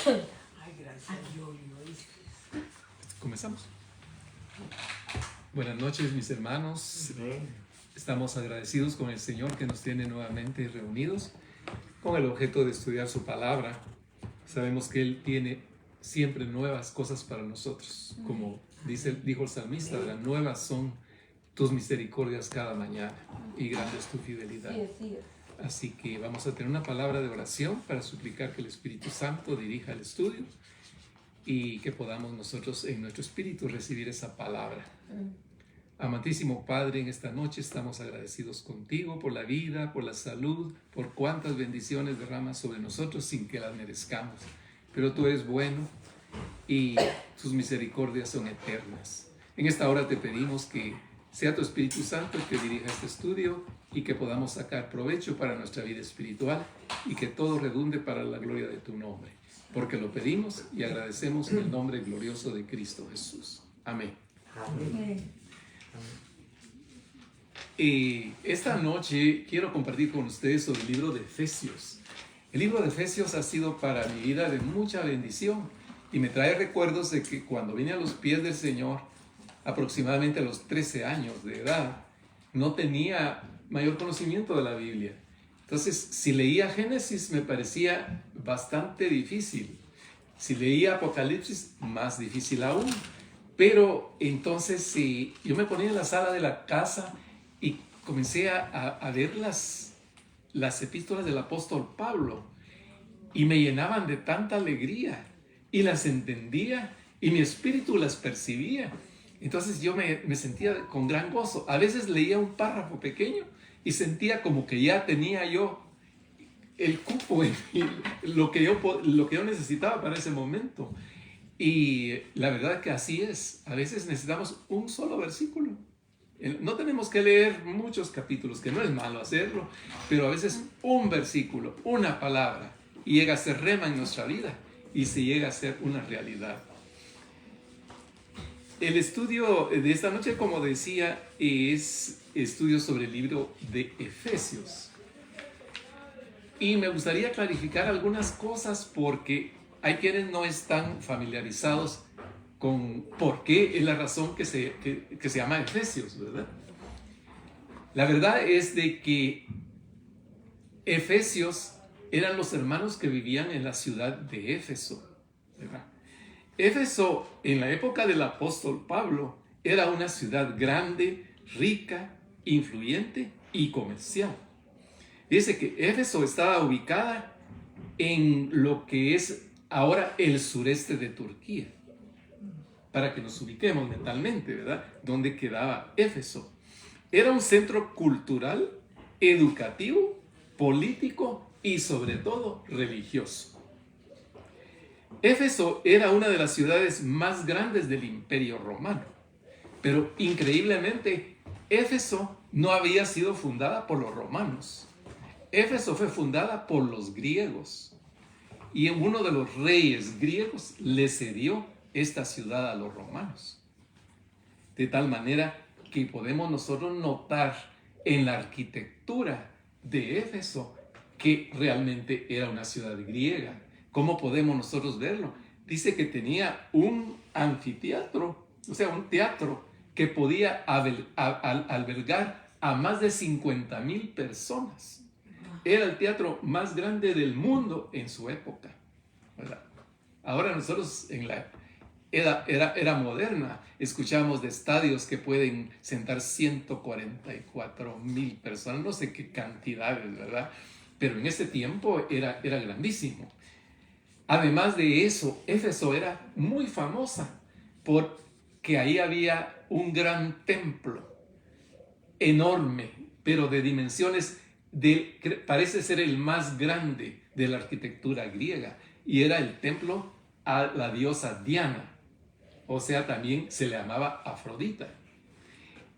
Ay, gracias, yo. Comenzamos. Buenas noches, mis hermanos. Estamos agradecidos con el Señor que nos tiene nuevamente reunidos con el objeto de estudiar su palabra. Sabemos que Él tiene siempre nuevas cosas para nosotros. Como dijo el salmista, las nuevas son tus misericordias cada mañana y grande es tu fidelidad. Así que vamos a tener una palabra de oración para suplicar que el Espíritu Santo dirija el estudio y que podamos nosotros en nuestro espíritu recibir esa palabra. Amantísimo Padre, en esta noche estamos agradecidos contigo por la vida, por la salud, por cuántas bendiciones derramas sobre nosotros sin que las merezcamos. Pero tú eres bueno y tus misericordias son eternas. En esta hora te pedimos que sea tu Espíritu Santo el que dirija este estudio y que podamos sacar provecho para nuestra vida espiritual y que todo redunde para la gloria de tu nombre. Porque lo pedimos y agradecemos en el nombre glorioso de Cristo Jesús. Amén. Amén. Y esta noche quiero compartir con ustedes sobre el libro de Efesios. El libro de Efesios ha sido para mi vida de mucha bendición y me trae recuerdos de que cuando vine a los pies del Señor, aproximadamente a los 13 años de edad, no tenía mayor conocimiento de la Biblia. Entonces, si leía Génesis me parecía bastante difícil. Si leía Apocalipsis, más difícil aún. Pero entonces yo me ponía en la sala de la casa y comencé a ver las epístolas del apóstol Pablo y me llenaban de tanta alegría y las entendía y mi espíritu las percibía. Entonces yo me sentía con gran gozo. A veces leía un párrafo pequeño y sentía como que ya tenía yo el cupo, lo que yo necesitaba para ese momento. Y la verdad que así es. A veces necesitamos un solo versículo. No tenemos que leer muchos capítulos, que no es malo hacerlo, pero a veces un versículo, una palabra, y llega a ser rema en nuestra vida y se llega a ser una realidad. El estudio de esta noche, como decía, es estudio sobre el libro de Efesios. Y me gustaría clarificar algunas cosas porque hay quienes no están familiarizados con por qué es la razón que se llama Efesios, ¿verdad? La verdad es de que Efesios eran los hermanos que vivían en la ciudad de Éfeso, ¿verdad? Éfeso, en la época del apóstol Pablo, era una ciudad grande, rica, influyente y comercial. Dice que Éfeso estaba ubicada en lo que es ahora el sureste de Turquía, para que nos ubiquemos mentalmente, ¿verdad? ¿Dónde quedaba Éfeso? Era un centro cultural, educativo, político y sobre todo religioso. Éfeso era una de las ciudades más grandes del Imperio Romano, pero increíblemente Éfeso no había sido fundada por los romanos. Éfeso fue fundada por los griegos y uno de los reyes griegos le cedió esta ciudad a los romanos. De tal manera que podemos nosotros notar en la arquitectura de Éfeso que realmente era una ciudad griega. ¿Cómo podemos nosotros verlo? Dice que tenía un anfiteatro, o sea, un teatro que podía albergar a más de 50,000 personas. Era el teatro más grande del mundo en su época, ¿verdad? Ahora nosotros en la era moderna escuchamos de estadios que pueden sentar 144,000 personas, no sé qué cantidades, ¿verdad? Pero en ese tiempo era grandísimo. Además de eso, Éfeso era muy famosa porque ahí había un gran templo enorme, pero de dimensiones parece ser el más grande de la arquitectura griega, y era el templo a la diosa Diana, o sea, también se le llamaba Afrodita.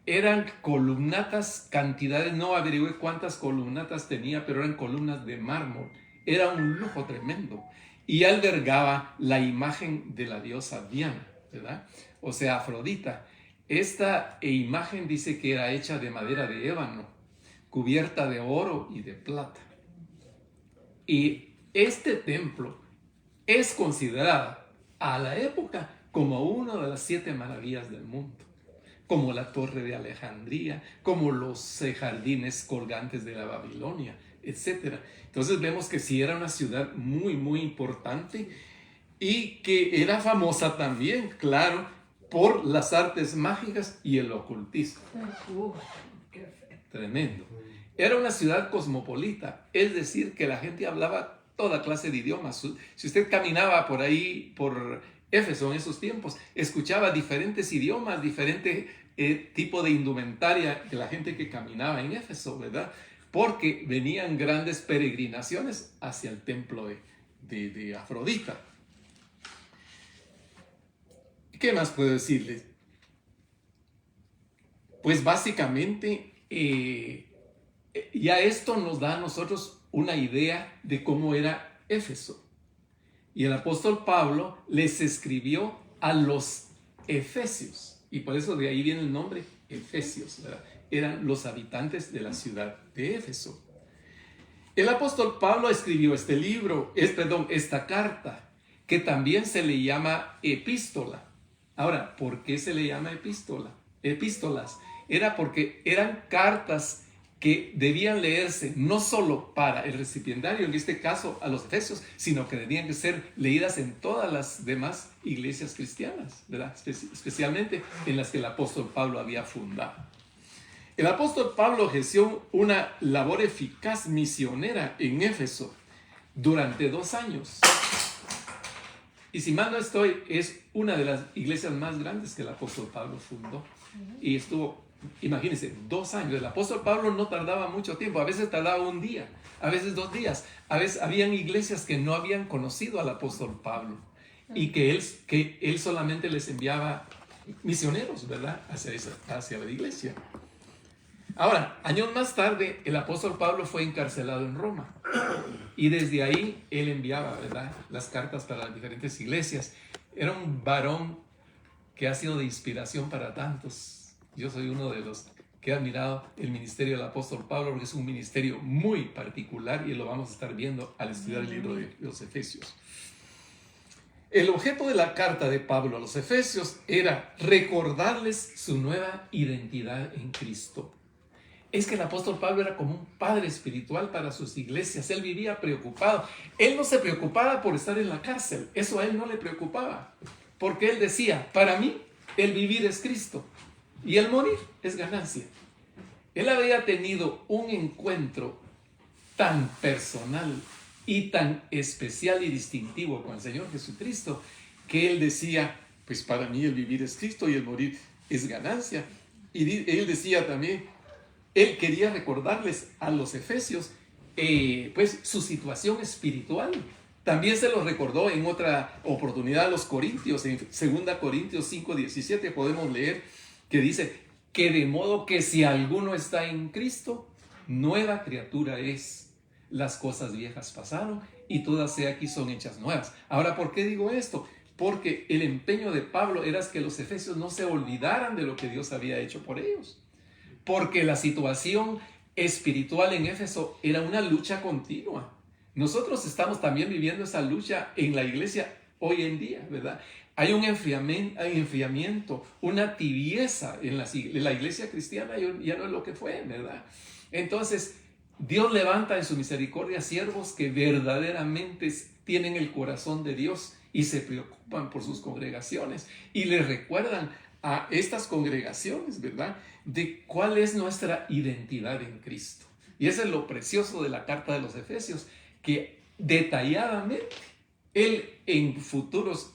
Eran columnatas, cantidades, no averigüé cuántas columnatas tenía, pero eran columnas de mármol. Era un lujo tremendo. Y albergaba la imagen de la diosa Diana, ¿verdad? O sea, Afrodita. Esta imagen dice que era hecha de madera de ébano, cubierta de oro y de plata. Y este templo es considerada a la época como una de las 7 maravillas del mundo, como la Torre de Alejandría, como los jardines colgantes de la Babilonia, etc. Entonces vemos que sí era una ciudad muy, muy importante y que era famosa también, claro, por las artes mágicas y el ocultismo. Qué feo. Tremendo. Era una ciudad cosmopolita, es decir, que la gente hablaba toda clase de idiomas. Si usted caminaba por ahí, por Éfeso en esos tiempos, escuchaba diferentes idiomas, diferente tipo de indumentaria de la gente que caminaba en Éfeso, ¿verdad? Porque venían grandes peregrinaciones hacia el templo de Afrodita. ¿Qué más puedo decirles? Pues básicamente ya esto nos da a nosotros una idea de cómo era Éfeso. Y el apóstol Pablo les escribió a los efesios. Y por eso de ahí viene el nombre Efesios, ¿verdad? Eran los habitantes de la ciudad de Éfeso. El apóstol Pablo escribió este libro, esta carta, que también se le llama epístola. Ahora, ¿por qué se le llama epístolas? Era porque eran cartas que debían leerse no solo para el recipiendario, en este caso a los efesios, sino que debían que ser leídas en todas las demás iglesias cristianas, ¿verdad? Especialmente en las que el apóstol Pablo había fundado. El apóstol Pablo ejerció una labor eficaz misionera en Éfeso durante 2 años. Y si mal no estoy, es una de las iglesias más grandes que el apóstol Pablo fundó. Y estuvo, imagínense, 2 años. El apóstol Pablo no tardaba mucho tiempo, a veces tardaba 1 día, a veces 2 días. A veces habían iglesias que no habían conocido al apóstol Pablo y que él solamente les enviaba misioneros, ¿verdad? Hacia la iglesia. Ahora, años más tarde, el apóstol Pablo fue encarcelado en Roma. Y desde ahí él enviaba, ¿verdad?, las cartas para las diferentes iglesias. Era un varón que ha sido de inspiración para tantos. Yo soy uno de los que ha admirado el ministerio del apóstol Pablo, porque es un ministerio muy particular y lo vamos a estar viendo al estudiar el libro de los Efesios. El objeto de la carta de Pablo a los Efesios era recordarles su nueva identidad en Cristo. Es que el apóstol Pablo era como un padre espiritual para sus iglesias. Él vivía preocupado. Él no se preocupaba por estar en la cárcel. Eso a él no le preocupaba. Porque él decía, para mí, el vivir es Cristo y el morir es ganancia. Él había tenido un encuentro tan personal y tan especial y distintivo con el Señor Jesucristo que él decía, pues para mí el vivir es Cristo y el morir es ganancia. Y él decía también, él quería recordarles a los efesios pues su situación espiritual. También se lo recordó en otra oportunidad a los corintios. En 2 Corintios 5:17 podemos leer que dice que de modo que si alguno está en Cristo, nueva criatura es. Las cosas viejas pasaron y todas aquí son hechas nuevas. Ahora, ¿por qué digo esto? Porque el empeño de Pablo era que los efesios no se olvidaran de lo que Dios había hecho por ellos. Porque la situación espiritual en Éfeso era una lucha continua. Nosotros estamos también viviendo esa lucha en la iglesia hoy en día, ¿verdad? Hay un enfriamiento, una tibieza en la iglesia cristiana, ya no es lo que fue, ¿verdad? Entonces, Dios levanta en su misericordia siervos que verdaderamente tienen el corazón de Dios y se preocupan por sus congregaciones y les recuerdan a estas congregaciones, ¿verdad?, de cuál es nuestra identidad en Cristo. Y eso es lo precioso de la carta de los Efesios, que detalladamente él en futuros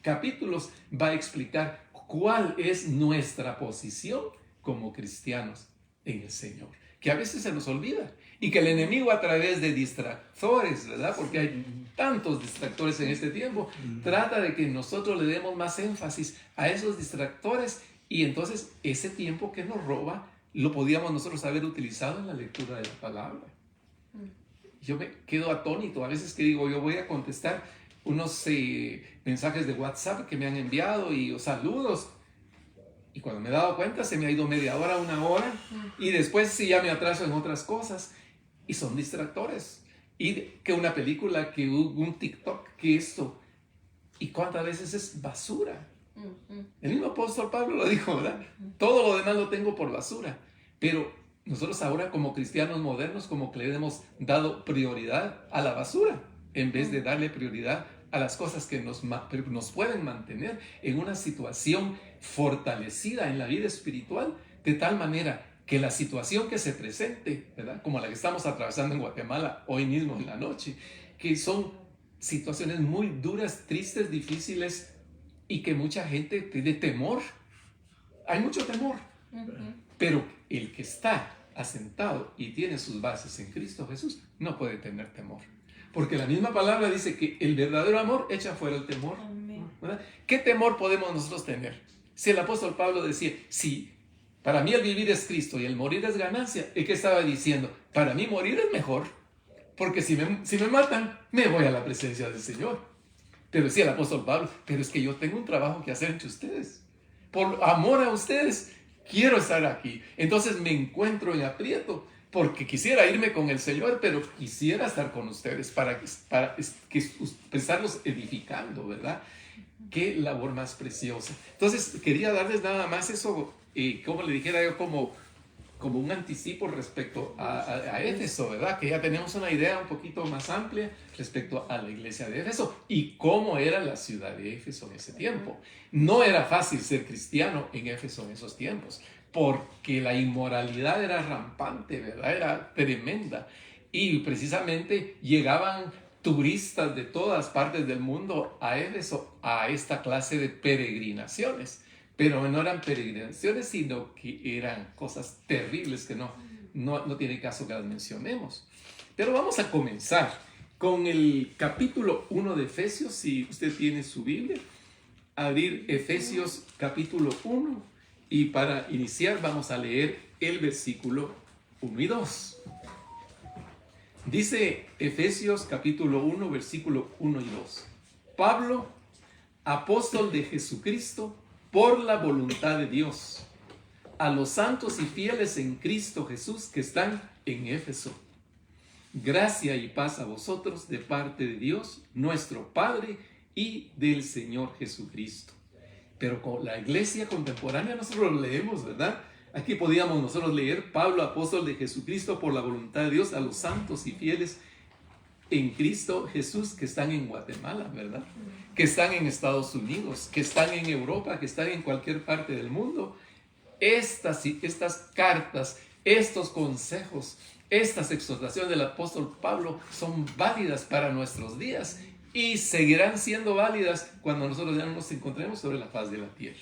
capítulos va a explicar cuál es nuestra posición como cristianos en el Señor, que a veces se nos olvida y que el enemigo a través de distractores, ¿verdad?, porque hay tantos distractores en este tiempo, trata de que nosotros le demos más énfasis a esos distractores y entonces ese tiempo que nos roba lo podíamos nosotros haber utilizado en la lectura de la palabra. Yo me quedo atónito a veces que digo, yo voy a contestar unos mensajes de WhatsApp que me han enviado y saludos. Y cuando me he dado cuenta se me ha ido media hora, 1 hora y después sí ya me atraso en otras cosas y son distractores. y que una película, que un TikTok, que esto. ¿Y cuántas veces es basura? El mismo apóstol Pablo lo dijo, ¿verdad? Todo lo demás lo tengo por basura. Pero nosotros ahora como cristianos modernos como que le hemos dado prioridad a la basura en vez de darle prioridad a las cosas que nos pueden mantener en una situación fortalecida en la vida espiritual, de tal manera que la situación que se presente, ¿verdad? Como la que estamos atravesando en Guatemala hoy mismo en la noche, que son situaciones muy duras, tristes, difíciles, y que mucha gente tiene temor. Hay mucho temor. Pero el que está asentado y tiene sus bases en Cristo Jesús no puede tener temor. Porque la misma palabra dice que el verdadero amor echa fuera el temor. ¿Verdad? ¿Qué temor podemos nosotros tener? Si el apóstol Pablo decía, sí, para mí el vivir es Cristo y el morir es ganancia, ¿y qué estaba diciendo? Para mí morir es mejor, porque si me matan, me voy a la presencia del Señor. Pero decía el apóstol Pablo, pero es que yo tengo un trabajo que hacer entre ustedes. Por amor a ustedes, quiero estar aquí. Entonces me encuentro en aprieto, porque quisiera irme con el Señor, pero quisiera estar con ustedes para estarlos edificando, ¿verdad? Qué labor más preciosa. Entonces quería darles nada más eso, como le dijera yo, como un anticipo respecto a Éfeso, ¿verdad? Que ya tenemos una idea un poquito más amplia respecto a la iglesia de Éfeso y cómo era la ciudad de Éfeso en ese tiempo. No era fácil ser cristiano en Éfeso en esos tiempos, porque la inmoralidad era rampante, ¿verdad? Era tremenda. Y precisamente llegaban turistas de todas partes del mundo a Éfeso a esta clase de peregrinaciones. Pero no eran peregrinaciones, sino que eran cosas terribles que no tiene caso que las mencionemos. Pero vamos a comenzar con el capítulo 1 de Efesios. Si usted tiene su Biblia, abrir Efesios capítulo 1. Y para iniciar vamos a leer el versículo 1 y 2. Dice Efesios capítulo 1, versículo 1 y 2. Pablo, apóstol de Jesucristo, por la voluntad de Dios, a los santos y fieles en Cristo Jesús que están en Éfeso. Gracia y paz a vosotros de parte de Dios, nuestro Padre, y del Señor Jesucristo. Pero con la iglesia contemporánea nosotros lo leemos, ¿verdad? Aquí podíamos nosotros leer: Pablo, apóstol de Jesucristo, por la voluntad de Dios, a los santos y fieles en Cristo Jesús que están en Guatemala, ¿verdad? Que están en Estados Unidos, que están en Europa, que están en cualquier parte del mundo. Estas cartas, estos consejos, estas exhortaciones del apóstol Pablo son válidas para nuestros días y seguirán siendo válidas cuando nosotros ya nos encontremos sobre la faz de la tierra.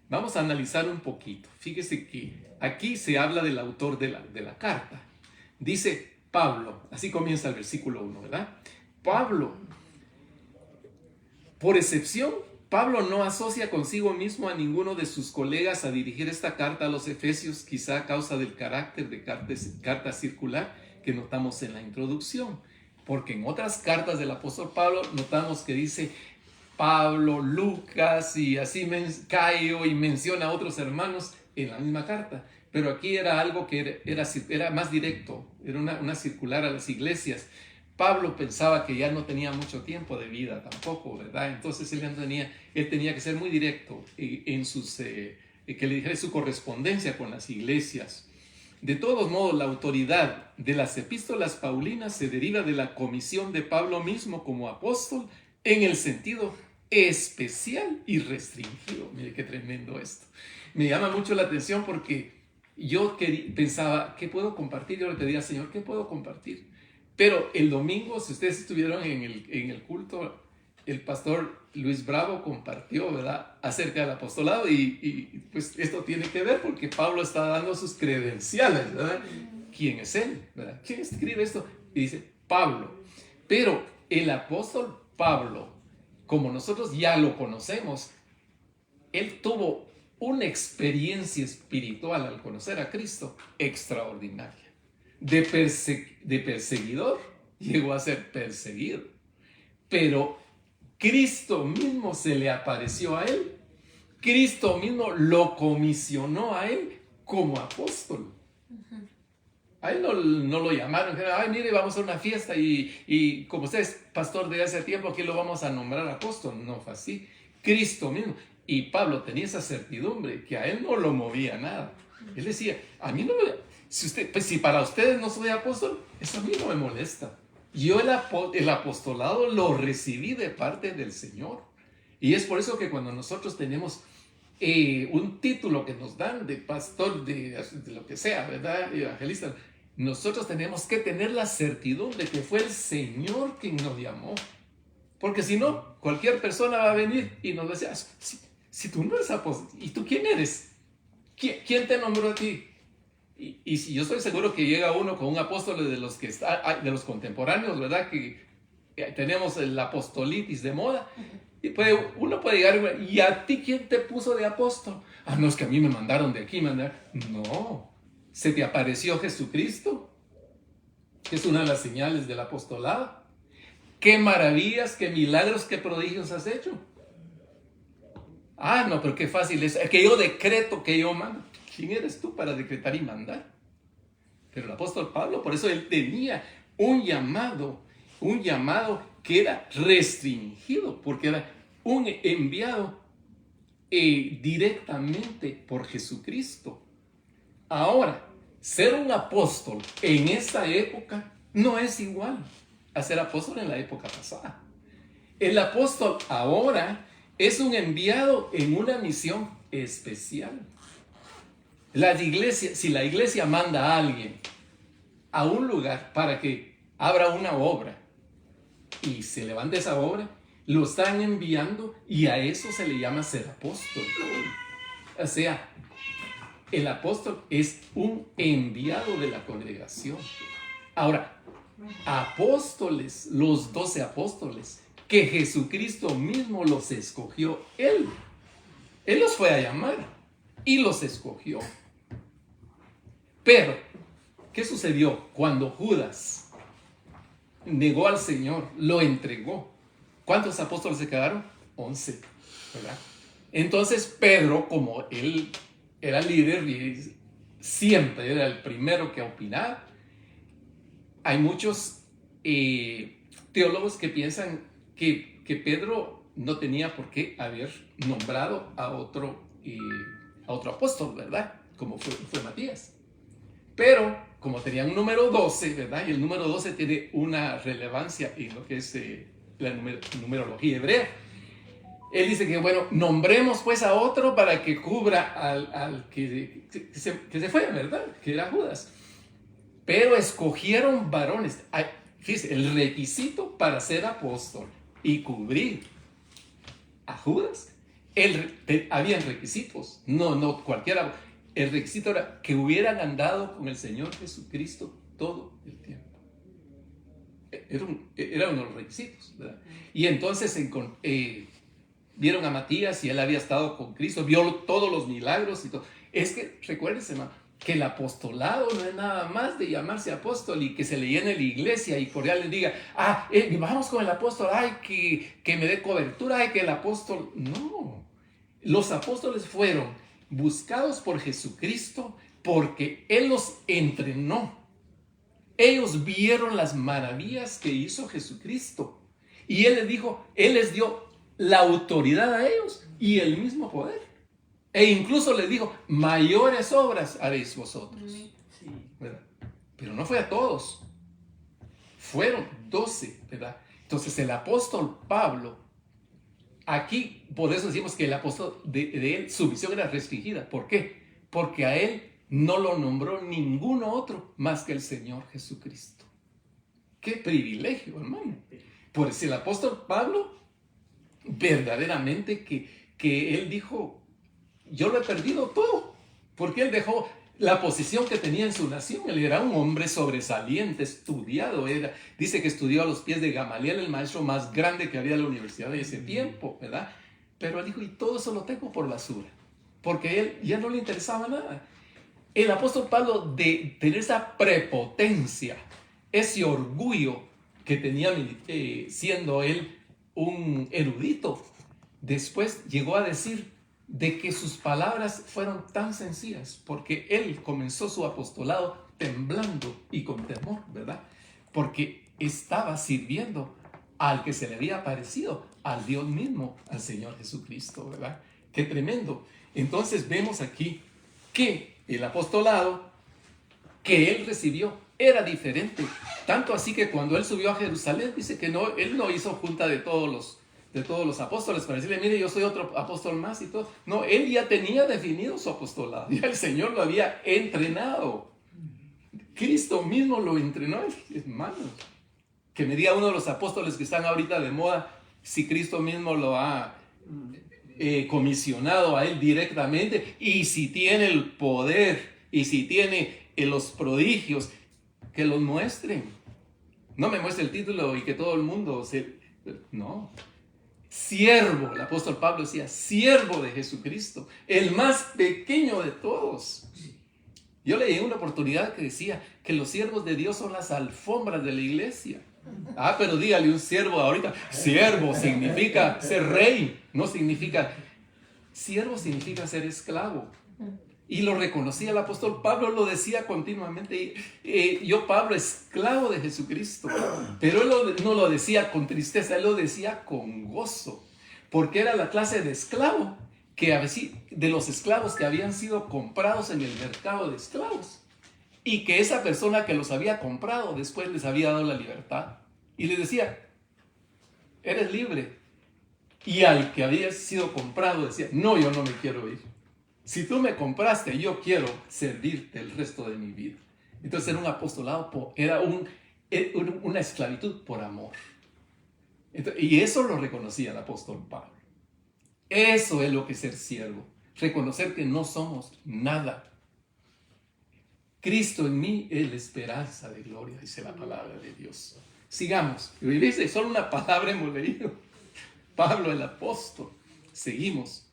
Vamos a analizar un poquito. Fíjese que aquí se habla del autor de la carta. Dice Pablo, así comienza el versículo 1, ¿verdad? Pablo, por excepción, Pablo no asocia consigo mismo a ninguno de sus colegas a dirigir esta carta a los Efesios, quizá a causa del carácter de carta circular que notamos en la introducción, porque en otras cartas del apóstol Pablo notamos que dice Pablo, Lucas y así Caio, y menciona a otros hermanos en la misma carta. Pero aquí era algo que era más directo, era una circular a las iglesias. Pablo pensaba que ya no tenía mucho tiempo de vida tampoco, ¿verdad? Entonces él tenía que ser muy directo en que le dijera su correspondencia con las iglesias. De todos modos, la autoridad de las epístolas paulinas se deriva de la comisión de Pablo mismo como apóstol en el sentido especial y restringido. Mire qué tremendo esto. Me llama mucho la atención porque yo pensaba, ¿qué puedo compartir? Yo le pedía al Señor, ¿qué puedo compartir? Pero el domingo, si ustedes estuvieron en el culto, el pastor Luis Bravo compartió, ¿verdad?, acerca del apostolado y pues esto tiene que ver porque Pablo está dando sus credenciales, ¿verdad? ¿Quién es él? ¿Verdad? ¿Quién escribe esto? Y dice Pablo. Pero el apóstol Pablo, como nosotros ya lo conocemos, él tuvo una experiencia espiritual al conocer a Cristo extraordinaria. De perseguidor llegó a ser perseguido, pero Cristo mismo se le apareció a él. Cristo mismo lo comisionó a él como apóstol. A él no lo llamaron, dijeron, ay, mire, vamos a una fiesta y como usted es pastor de hace tiempo, aquí lo vamos a nombrar apóstol. No fue así. Cristo mismo. Y Pablo tenía esa certidumbre que a él no lo movía nada. Él decía, a mí no me... si para ustedes no soy apóstol, eso a mí no me molesta. Yo el apostolado lo recibí de parte del Señor. Y es por eso que cuando nosotros tenemos un título que nos dan de pastor, de lo que sea, ¿verdad? Evangelista, nosotros tenemos que tener la certidumbre de que fue el Señor quien nos llamó. Porque si no, cualquier persona va a venir y nos decía, si tú no eres apóstol, ¿y tú quién eres? ¿Quién te nombró a ti? Y si yo estoy seguro que llega uno con un apóstol de los que de los contemporáneos, ¿verdad? Que tenemos el apostolitis de moda. Y uno puede llegar y ¿a ti quién te puso de apóstol? Ah, no, es que a mí me mandaron de aquí, No, se te apareció Jesucristo, que es una de las señales del apostolado. ¿Qué maravillas, qué milagros, qué prodigios has hecho? Ah, no, pero qué fácil es. Que yo decreto, que yo mando. ¿Quién eres tú para decretar y mandar? Pero el apóstol Pablo, por eso él tenía un llamado que era restringido, porque era un enviado directamente por Jesucristo. Ahora, ser un apóstol en esta época no es igual a ser apóstol en la época pasada. El apóstol ahora es un enviado en una misión especial. Si la iglesia manda a alguien a un lugar para que abra una obra y se levante esa obra, lo están enviando y a eso se le llama ser apóstol. O sea, el apóstol es un enviado de la congregación. Ahora, apóstoles, los 12 apóstoles, que Jesucristo mismo los escogió, Él los fue a llamar y los escogió. Pero, ¿qué sucedió cuando Judas negó al Señor, lo entregó? ¿Cuántos apóstoles se quedaron? 11, ¿verdad? Entonces Pedro, como él era líder y siempre era el primero que opinaba, hay muchos teólogos que piensan que Pedro no tenía por qué haber nombrado a otro apóstol, ¿verdad? Como fue Matías. Pero como tenía un número 12, ¿verdad? Y el número 12 tiene una relevancia en lo que es la numerología hebrea. Él dice que, bueno, nombremos pues a otro para que cubra al que se fue, ¿verdad? Que era Judas. Pero escogieron varones. Fíjese, el requisito para ser apóstol y cubrir a Judas, habían requisitos. No cualquiera. El requisito era que hubieran andado con el Señor Jesucristo todo el tiempo. Era uno de los requisitos, ¿verdad? Y entonces vieron a Matías y él había estado con Cristo, vio todos los milagros y todo. Es que, recuérdense, hermano, que el apostolado no es nada más de llamarse apóstol y que se le llene la iglesia y por allá les diga, vamos con el apóstol, que me dé cobertura, que el apóstol... No, los apóstoles fueron buscados por Jesucristo porque Él los entrenó. Ellos vieron las maravillas que hizo Jesucristo y Él les dio la autoridad a ellos y el mismo poder. E incluso les dijo, mayores obras haréis vosotros. Sí. ¿Verdad? Pero no fue a todos. Fueron 12, ¿verdad? Entonces el apóstol Pablo, aquí por eso decimos que el apóstol de él, su visión era restringida. ¿Por qué? Porque a él no lo nombró ninguno otro más que el Señor Jesucristo. ¡Qué privilegio, hermano! Pues el apóstol Pablo, verdaderamente que él dijo, yo lo he perdido todo, porque él dejó la posición que tenía en su nación. Él era un hombre sobresaliente, estudiado. Dice que estudió a los pies de Gamaliel, el maestro más grande que había en la universidad de ese tiempo, ¿verdad? Pero él dijo, y todo eso lo tengo por basura, porque a él ya no le interesaba nada. El apóstol Pablo, de tener esa prepotencia, ese orgullo que tenía siendo él un erudito, después llegó a decir de que sus palabras fueron tan sencillas, porque él comenzó su apostolado temblando y con temor, ¿verdad? Porque estaba sirviendo al que se le había aparecido, al Dios mismo, al Señor Jesucristo, ¿verdad? Qué tremendo. Entonces vemos aquí que el apostolado que él recibió era diferente. Tanto así que cuando él subió a Jerusalén, dice que no, él no hizo junta de todos los apóstoles para decirle, mire, yo soy otro apóstol más y todo. No, él ya tenía definido su apostolado. Ya el Señor lo había entrenado. Cristo mismo lo entrenó, hermanos. Que me diga uno de los apóstoles que están ahorita de moda, si Cristo mismo lo ha comisionado a él directamente, y si tiene el poder, y si tiene los prodigios, que los muestren. No me muestre el título y que todo el mundo se... No. Siervo, el apóstol Pablo decía, siervo de Jesucristo, el más pequeño de todos. Yo leí una oportunidad que decía que los siervos de Dios son las alfombras de la iglesia. Ah, pero dígale un siervo ahorita. Siervo significa ser rey, no significa... Siervo significa ser esclavo. Y lo reconocía el apóstol Pablo, lo decía continuamente. Yo, Pablo, esclavo de Jesucristo. Pero él no lo decía con tristeza, él lo decía con gozo. Porque era la clase de esclavo, de los esclavos que habían sido comprados en el mercado de esclavos. Y que esa persona que los había comprado después les había dado la libertad. Y les decía, eres libre. Y al que había sido comprado decía, no, yo no me quiero ir. Si tú me compraste, yo quiero servirte el resto de mi vida. Entonces era un apostolado, era una esclavitud por amor. Y eso lo reconocía el apóstol Pablo. Eso es lo que es ser siervo. Reconocer que no somos nada. Cristo en mí es la esperanza de gloria, dice la palabra de Dios. Sigamos. Y dice, solo una palabra hemos leído. Pablo el apóstol. Seguimos.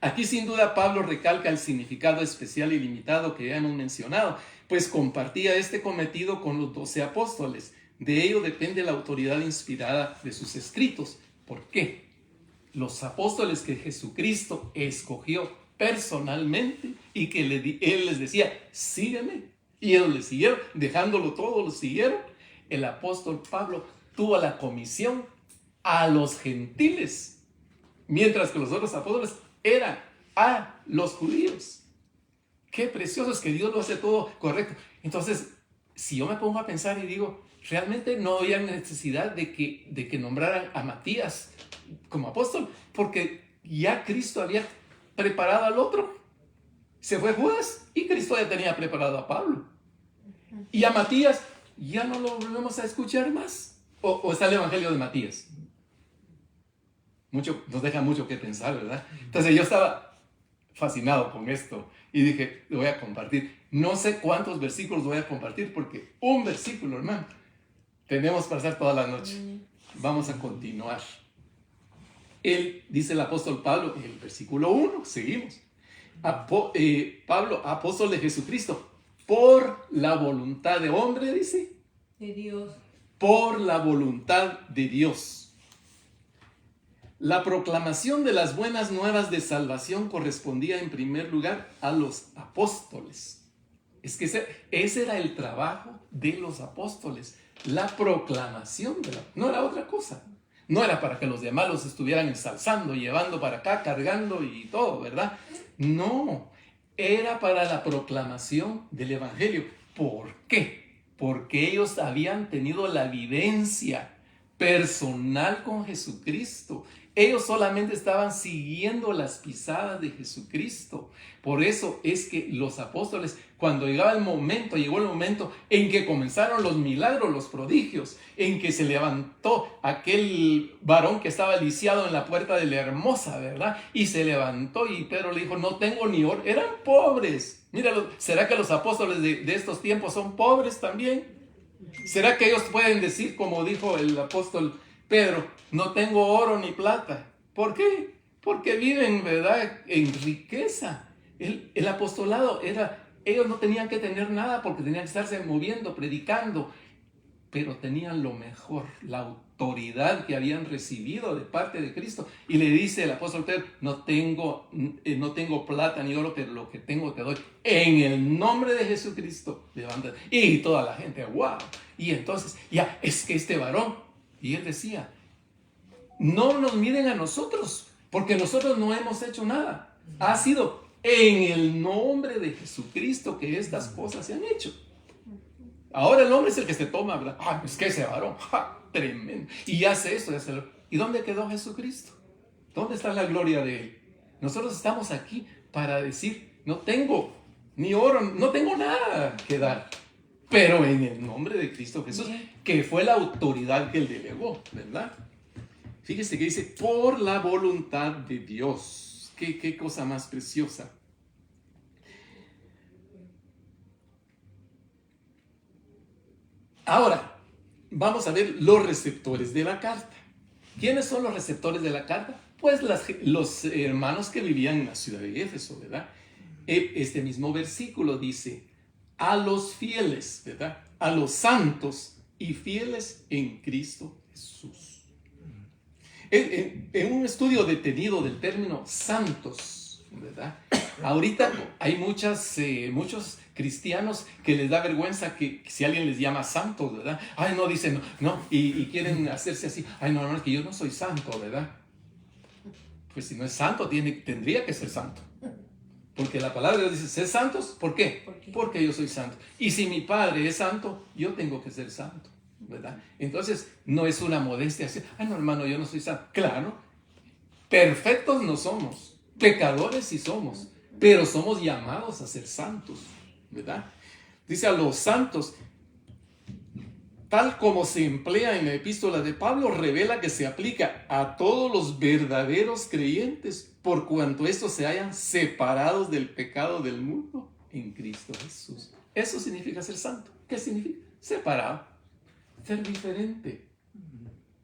Aquí sin duda Pablo recalca el significado especial y limitado que ya hemos mencionado, pues compartía este cometido con los 12 apóstoles. De ello depende la autoridad inspirada de sus escritos. ¿Por qué? Los apóstoles que Jesucristo escogió personalmente y que él les decía, sígueme. Y ellos le siguieron, dejándolo todo, lo siguieron. El apóstol Pablo tuvo la comisión a los gentiles, mientras que los otros apóstoles eran a los judíos. Qué precioso es que Dios lo hace todo correcto. Entonces, si yo me pongo a pensar y digo, realmente no había necesidad de que nombraran a Matías como apóstol, porque ya Cristo había preparado al otro. Se fue Judas y Cristo ya tenía preparado a Pablo. Y a Matías ya no lo volvemos a escuchar más. ¿O está el evangelio de Matías? Nos deja mucho que pensar, ¿verdad? Entonces yo estaba fascinado con esto y dije, lo voy a compartir. No sé cuántos versículos voy a compartir porque un versículo, hermano, tenemos para hacer toda la noche. Vamos a continuar. Él, dice el apóstol Pablo, en el versículo 1, seguimos. Pablo, apóstol de Jesucristo, por la voluntad de hombre, dice. De Dios. Por la voluntad de Dios. La proclamación de las buenas nuevas de salvación correspondía en primer lugar a los apóstoles. Es que ese era el trabajo de los apóstoles. La proclamación no era otra cosa. No era para que los demás los estuvieran ensalzando, llevando para acá, cargando y todo, ¿verdad? No, era para la proclamación del evangelio. ¿Por qué? Porque ellos habían tenido la vivencia personal con Jesucristo. Ellos solamente estaban siguiendo las pisadas de Jesucristo. Por eso es que los apóstoles, cuando llegó el momento en que comenzaron los milagros, los prodigios, en que se levantó aquel varón que estaba lisiado en la puerta de la Hermosa, ¿verdad? Y se levantó y Pedro le dijo, no tengo ni oro. Eran pobres. Míralo, ¿será que los apóstoles de estos tiempos son pobres también? ¿Será que ellos pueden decir, como dijo el apóstol Pedro, no tengo oro ni plata? ¿Por qué? Porque viven, ¿verdad?, en riqueza. El apostolado ellos no tenían que tener nada porque tenían que estarse moviendo, predicando, pero tenían lo mejor, la autoridad que habían recibido de parte de Cristo. Y le dice el apóstol Pedro, no tengo plata ni oro, pero lo que tengo te doy. En el nombre de Jesucristo, levántate. Y toda la gente, wow. Y entonces, ya, es que este varón, y él decía, no nos miren a nosotros, porque nosotros no hemos hecho nada. Ha sido en el nombre de Jesucristo que estas cosas se han hecho. Ahora el hombre es el que se toma, ¿verdad? Es que ese varón, tremendo. Y hace esto, y hace lo. ¿Y dónde quedó Jesucristo? ¿Dónde está la gloria de Él? Nosotros estamos aquí para decir, no tengo ni oro, no tengo nada que dar. Pero en el nombre de Cristo Jesús, que fue la autoridad que Él delegó, ¿verdad? Fíjese que dice, por la voluntad de Dios. Qué cosa más preciosa. Ahora, vamos a ver los receptores de la carta. ¿Quiénes son los receptores de la carta? Pues los hermanos que vivían en la ciudad de Éfeso, ¿verdad? Este mismo versículo dice, a los fieles, ¿verdad? A los santos y fieles en Cristo Jesús. En un estudio detenido del término santos, ¿verdad? Ahorita hay muchos cristianos que les da vergüenza que si alguien les llama santos, ¿verdad? Ay, no, dicen, no, y quieren hacerse así. Ay, no, es que yo no soy santo, ¿verdad? Pues si no es santo, tendría que ser santo. Porque la palabra de Dios dice, ¿ser santos? ¿Por qué? Porque yo soy santo. Y si mi Padre es santo, yo tengo que ser santo, ¿verdad? Entonces, no es una modestia así, ay, no, hermano, yo no soy santo. Claro, perfectos no somos, pecadores sí somos, pero somos llamados a ser santos, ¿verdad? Dice a los santos, tal como se emplea en la epístola de Pablo, revela que se aplica a todos los verdaderos creyentes, por cuanto estos se hayan separados del pecado del mundo en Cristo Jesús. Eso significa ser santo. ¿Qué significa? Separado, ser diferente.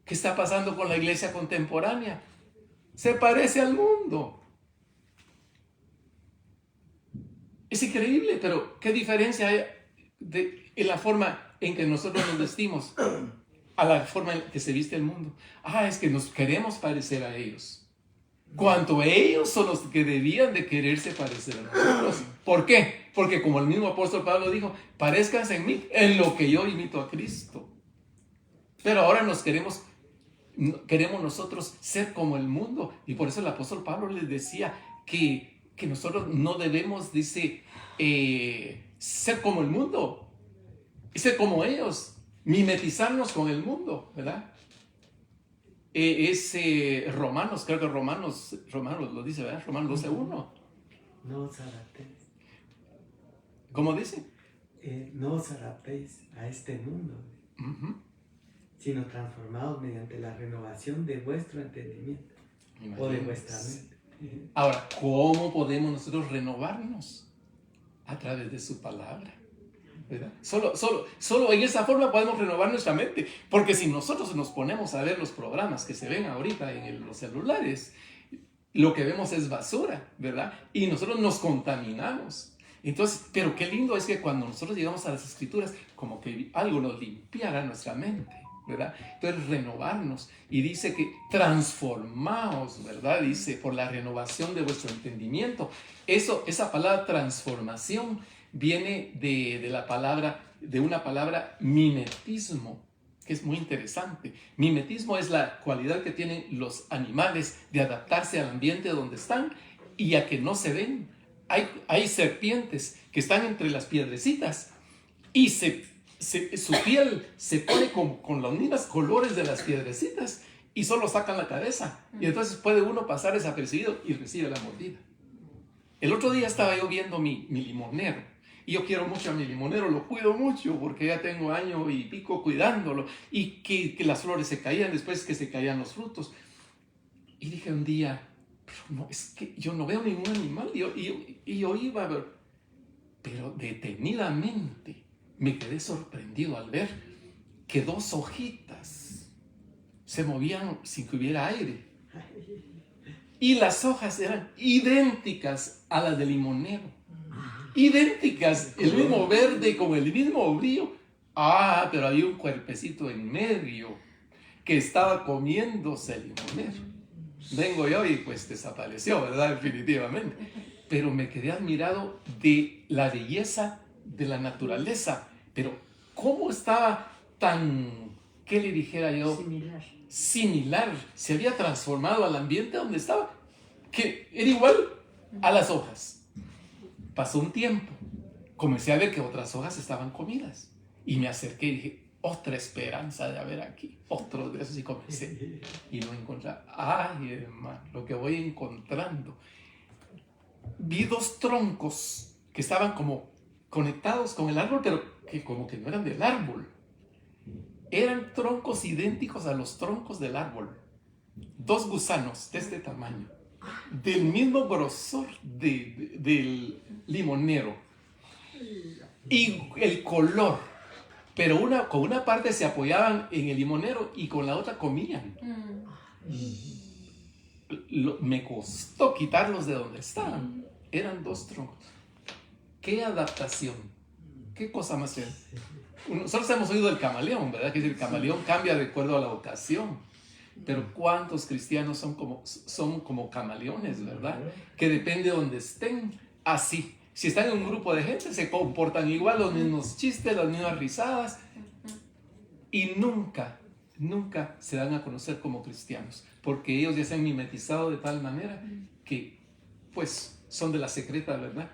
¿Qué está pasando con la iglesia contemporánea? Se parece al mundo. Es increíble, pero ¿qué diferencia hay en la forma en que nosotros nos vestimos a la forma en que se viste el mundo? Es que nos queremos parecer a ellos. Cuanto ellos son los que debían de quererse parecer a nosotros. ¿Por qué? Porque como el mismo apóstol Pablo dijo, parezcanse en mí, en lo que yo imito a Cristo. Pero ahora queremos nosotros ser como el mundo. Y por eso el apóstol Pablo les decía que nosotros no debemos, dice, ser como el mundo. Y ser como ellos. Mimetizarnos con el mundo, ¿verdad? Romanos, creo que Romanos lo dice, ¿verdad? Romanos 12:1. No os adaptéis. ¿Cómo dice? No os adaptéis a este mundo, sino transformados mediante la renovación de vuestro entendimiento o de vuestra mente. Ahora, ¿cómo podemos nosotros renovarnos? A través de su palabra, ¿verdad? Solo en esa forma podemos renovar nuestra mente, porque si nosotros nos ponemos a ver los programas que se ven ahorita en los celulares, lo que vemos es basura, ¿verdad? Y nosotros nos contaminamos. Entonces, pero qué lindo es que cuando nosotros llegamos a las Escrituras, como que algo nos limpiara nuestra mente, ¿verdad? Entonces, renovarnos. Y dice que transformaos, ¿verdad? Dice, por la renovación de vuestro entendimiento. Esa palabra transformación viene de una palabra mimetismo, que es muy interesante. Mimetismo es la cualidad que tienen los animales de adaptarse al ambiente donde están y a que no se ven. Hay serpientes que están entre las piedrecitas y su piel se pone con los mismos colores de las piedrecitas y solo sacan la cabeza. Y entonces puede uno pasar desapercibido y recibe la mordida. El otro día estaba yo viendo mi limonero. Y yo quiero mucho a mi limonero, lo cuido mucho porque ya tengo año y pico cuidándolo. Y que las flores se caían después que se caían los frutos. Y dije un día, pero no, es que yo no veo ningún animal. Y yo iba a ver, pero detenidamente me quedé sorprendido al ver que 2 hojitas se movían sin que hubiera aire. Y las hojas eran idénticas a las del limonero. Idénticas, el mismo verde con el mismo brillo. Pero había un cuerpecito en medio que estaba comiéndose el limonero. Vengo yo y pues desapareció, ¿verdad? Definitivamente. Pero me quedé admirado de la belleza de la naturaleza. Pero ¿cómo estaba tan, qué le dijera yo? Similar. Se había transformado al ambiente donde estaba, que era igual a las hojas. Pasó un tiempo. Comencé a ver que otras hojas estaban comidas. Y me acerqué y dije, otra esperanza de haber aquí. Otros de esos, y comencé. Y no encontré. Ay, hermano, lo que voy encontrando. Vi 2 troncos que estaban como conectados con el árbol, pero que como que no eran del árbol. Eran troncos idénticos a los troncos del árbol. 2 gusanos de este tamaño. Del mismo grosor del limonero. Y el color. Pero con una parte se apoyaban en el limonero y con la otra comían. Me costó quitarlos de donde estaban. Eran 2 troncos. ¡Qué adaptación! ¡Qué cosa más fea! Nosotros hemos oído del camaleón, ¿verdad? Que el camaleón cambia de acuerdo a la ocasión. Pero ¿cuántos cristianos son como camaleones, verdad? Que depende de donde estén, así. Si están en un grupo de gente, se comportan igual, los mismos chistes, las mismas risadas. Y nunca se dan a conocer como cristianos. Porque ellos ya se han mimetizado de tal manera que, pues, son de la secreta, ¿verdad?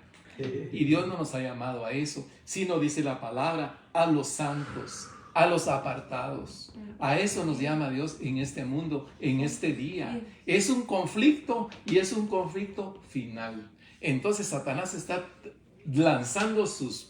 Y Dios no nos ha llamado a eso, sino dice la palabra, a los santos, a los apartados. A eso nos llama Dios en este mundo, en este día. Es un conflicto y es un conflicto final. Entonces Satanás está lanzando sus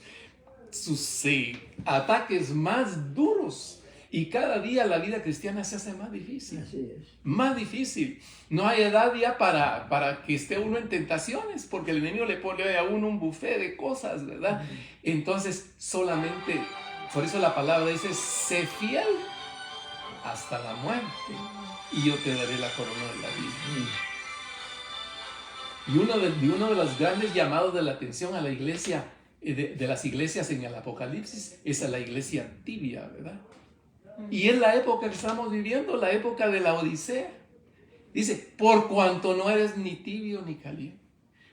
ataques más duros. Y cada día la vida cristiana se hace más difícil. Así es. Más difícil. No hay edad ya para que esté uno en tentaciones, porque el enemigo le pone a uno un buffet de cosas, ¿verdad? Entonces, solamente, por eso la palabra dice, sé fiel hasta la muerte, y yo te daré la corona de la vida. Y uno de los grandes llamados de la atención a la iglesia, de las iglesias en el Apocalipsis, es a la iglesia tibia, ¿verdad? Y es la época que estamos viviendo, la época de la Odisea. Dice, por cuanto no eres ni tibio ni caliente.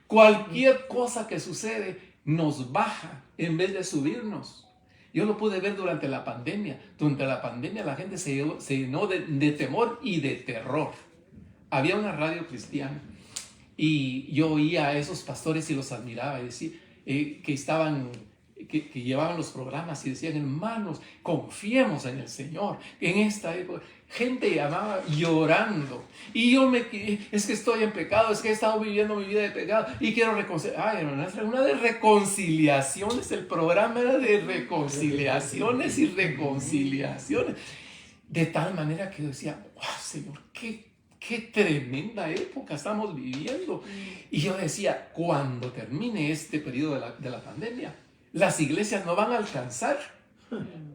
Cualquier cosa que sucede nos baja en vez de subirnos. Yo lo pude ver durante la pandemia. Durante la pandemia la gente se llenó de temor y de terror. Había una radio cristiana y yo oía a esos pastores y los admiraba y decía que llevaban los programas y decían, hermanos, confiemos en el Señor. En esta época, gente llamaba llorando. Y es que estoy en pecado, es que he estado viviendo mi vida de pecado y quiero reconciliar. Ay, hermano, era una de reconciliaciones, el programa era de reconciliaciones y reconciliaciones. De tal manera que yo decía, wow, Señor, qué tremenda época estamos viviendo. Y yo decía, cuando termine este periodo de la pandemia, las iglesias no van a alcanzar,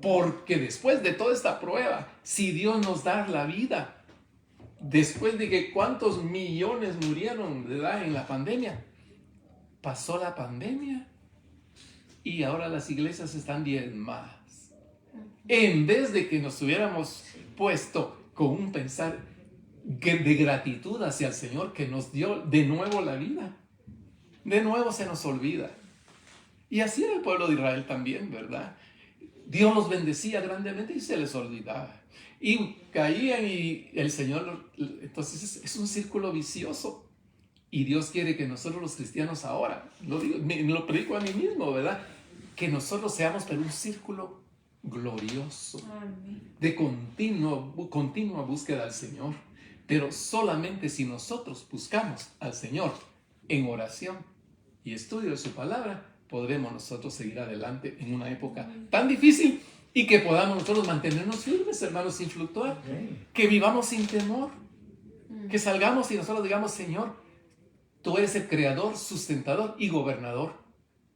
porque después de toda esta prueba, si Dios nos da la vida, después de que cuántos millones murieron, ¿verdad?, en la pandemia, pasó la pandemia y ahora las iglesias están diezmadas. En vez de que nos hubiéramos puesto con un pensar de gratitud hacia el Señor que nos dio de nuevo la vida, de nuevo se nos olvida. Y así era el pueblo de Israel también, ¿verdad? Dios los bendecía grandemente y se les olvidaba. Y caían y el Señor, entonces es un círculo vicioso. Y Dios quiere que nosotros los cristianos ahora, me lo predico a mí mismo, ¿verdad? Que nosotros seamos pero un círculo glorioso, de continua búsqueda al Señor. Pero solamente si nosotros buscamos al Señor en oración y estudio de su palabra, podremos nosotros seguir adelante en una época tan difícil y que podamos nosotros mantenernos firmes, hermanos, sin fluctuar, que vivamos sin temor, que salgamos y nosotros digamos, Señor, tú eres el creador, sustentador y gobernador.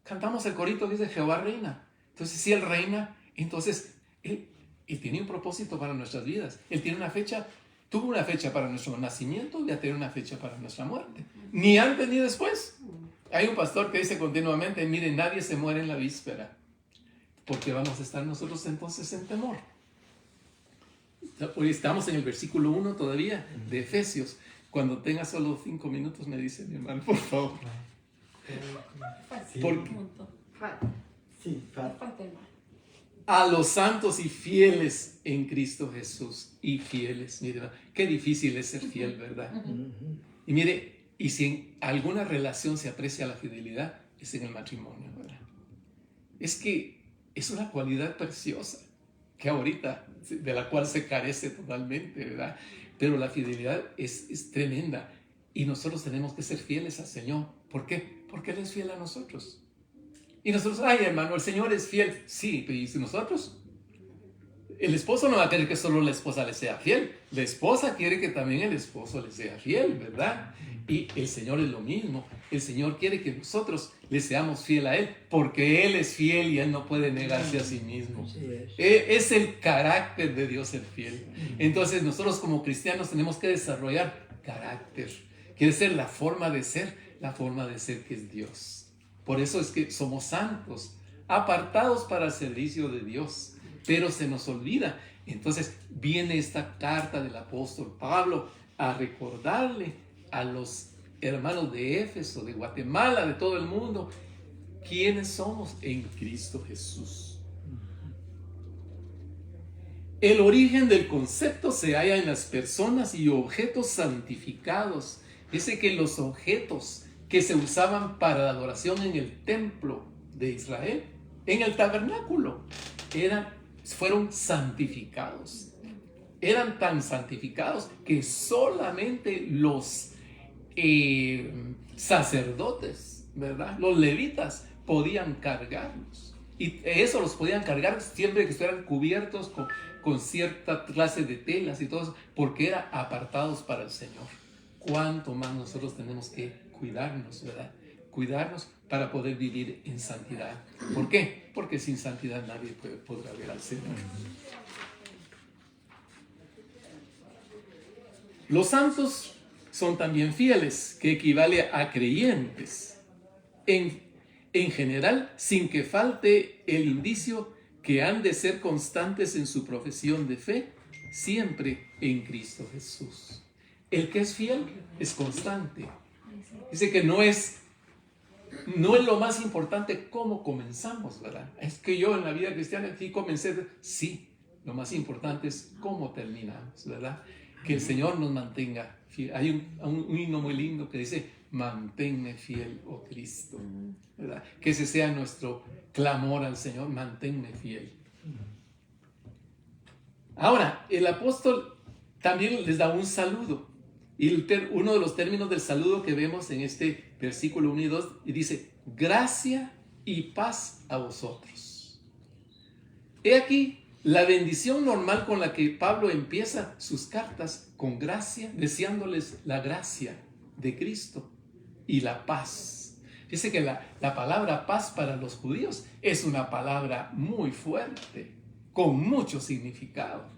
Cantamos el corito que dice, Jehová reina. Entonces, si Él reina, entonces Él tiene un propósito para nuestras vidas. Él tiene una fecha, tuvo una fecha para nuestro nacimiento y ya tiene una fecha para nuestra muerte. Ni antes ni después. Hay un pastor que dice continuamente, miren, nadie se muere en la víspera, porque vamos a estar nosotros entonces en temor. Hoy estamos en el versículo 1 todavía de Efesios. Cuando tenga solo 5 minutos me dice mi hermano, por favor. Sí. Porque Sí, Falta, hermano. a los santos y fieles en Cristo Jesús. Y fieles, mire, qué difícil es ser fiel, ¿verdad? Y mire, y si en alguna relación se aprecia la fidelidad, es en el matrimonio, ¿verdad? Es que es una cualidad preciosa que ahorita, de la cual se carece totalmente, ¿verdad? Pero la fidelidad es tremenda y nosotros tenemos que ser fieles al Señor. ¿Por qué? Porque Él es fiel a nosotros. Y nosotros, ay hermano, el Señor es fiel. Sí, pero ¿y si nosotros? El esposo no va a querer que solo la esposa le sea fiel. La esposa quiere que también el esposo le sea fiel, ¿verdad? Y el Señor es lo mismo. El Señor quiere que nosotros le seamos fiel a Él, porque Él es fiel y Él no puede negarse a sí mismo. Es el carácter de Dios el fiel. Entonces nosotros como cristianos tenemos que desarrollar carácter. Quiere ser la forma de ser que es Dios. Por eso es que somos santos, apartados para el servicio de Dios, pero se nos olvida. Entonces viene esta carta del apóstol Pablo a recordarle a los hermanos de Éfeso, de Guatemala, de todo el mundo, quiénes somos en Cristo Jesús. El origen del concepto se halla en las personas y objetos santificados. Dice que los objetos que se usaban para la adoración en el templo de Israel, en el tabernáculo, fueron santificados. Eran tan santificados que solamente los sacerdotes, ¿verdad? Los levitas podían cargarlos. Y eso los podían cargar siempre que estuvieran cubiertos con cierta clase de telas y todo eso, porque eran apartados para el Señor. ¿Cuánto más nosotros tenemos que cuidarnos, ¿verdad? Cuidarnos para poder vivir en santidad. ¿Por qué? Porque sin santidad nadie podrá ver al Señor. Los santos son también fieles, que equivale a creyentes. En general, sin que falte el indicio que han de ser constantes en su profesión de fe, siempre en Cristo Jesús. El que es fiel es constante. Dice que no es lo más importante cómo comenzamos, ¿verdad? Es que yo en la vida cristiana aquí comencé. Sí, lo más importante es cómo terminamos, ¿verdad? Que el Señor nos mantenga fiel. Hay un himno muy lindo que dice: manténme fiel, oh Cristo, ¿verdad? Que ese sea nuestro clamor al Señor: manténme fiel. Ahora, el apóstol también les da un saludo. Y uno de los términos del saludo que vemos en este versículo 1 y 2 dice: gracia y paz a vosotros. He aquí la bendición normal con la que Pablo empieza sus cartas, con gracia, deseándoles la gracia de Cristo y la paz. Dice que la palabra paz para los judíos es una palabra muy fuerte, con mucho significado.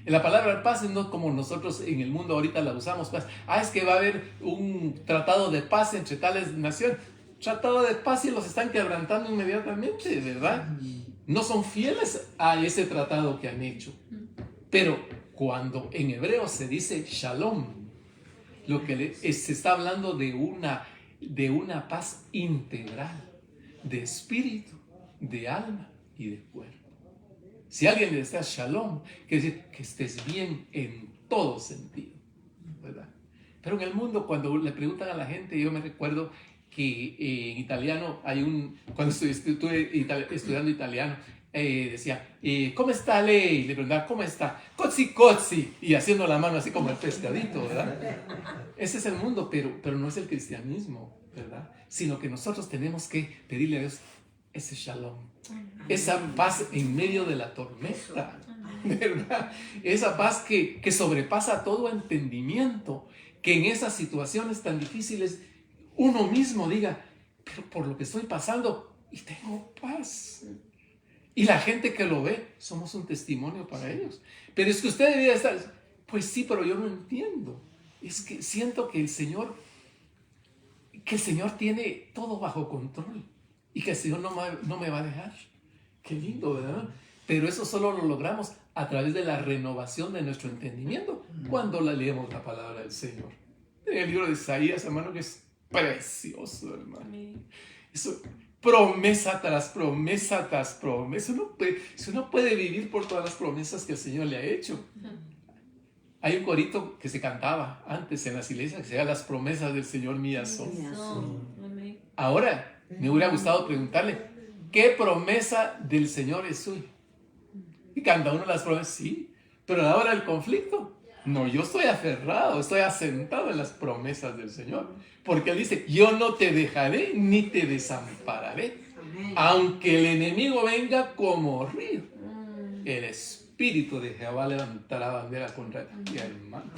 La palabra paz no como nosotros en el mundo ahorita la usamos. Paz. Es que va a haber un tratado de paz entre tales naciones. Tratado de paz y los están quebrantando inmediatamente, ¿verdad? No son fieles a ese tratado que han hecho. Pero cuando en hebreo se dice shalom, lo que se está hablando de una paz integral, de espíritu, de alma y de cuerpo. Si alguien le desea shalom, quiere decir que estés bien en todo sentido, ¿verdad? Pero en el mundo, cuando le preguntan a la gente, yo me recuerdo que en italiano cuando estuve estudiando italiano, decía, ¿cómo está lei? Le preguntaba, ¿cómo está? Cozzi, cozzi, y haciendo la mano así como el pescadito, ¿verdad? Ese es el mundo, pero no es el cristianismo, ¿verdad? Sino que nosotros tenemos que pedirle a Dios ese shalom, esa paz en medio de la tormenta, ¿verdad? Esa paz que sobrepasa todo entendimiento, que en esas situaciones tan difíciles uno mismo diga, pero por lo que estoy pasando, y tengo paz. Y la gente que lo ve, somos un testimonio para ellos. Pero es que usted debería estar, pues sí, pero yo no entiendo. Es que siento que el Señor tiene todo bajo control. Y que el Señor no me va a dejar. Qué lindo, ¿verdad? Pero eso solo lo logramos a través de la renovación de nuestro entendimiento cuando leemos la palabra del Señor. En el libro de Isaías, hermano, que es precioso, hermano. Eso, promesa tras promesa tras promesa. Uno puede vivir por todas las promesas que el Señor le ha hecho. Hay un corito que se cantaba antes en las iglesias que se llama Las promesas del Señor mías son. Ahora, me hubiera gustado preguntarle, ¿qué promesa del Señor es suya? Y canta uno las promesas, sí, pero a la hora del conflicto, no, yo estoy aferrado, estoy asentado en las promesas del Señor. Porque Él dice, yo no te dejaré ni te desampararé. Aunque el enemigo venga como río, el Espíritu de Jehová levantará bandera contra ti, hermano.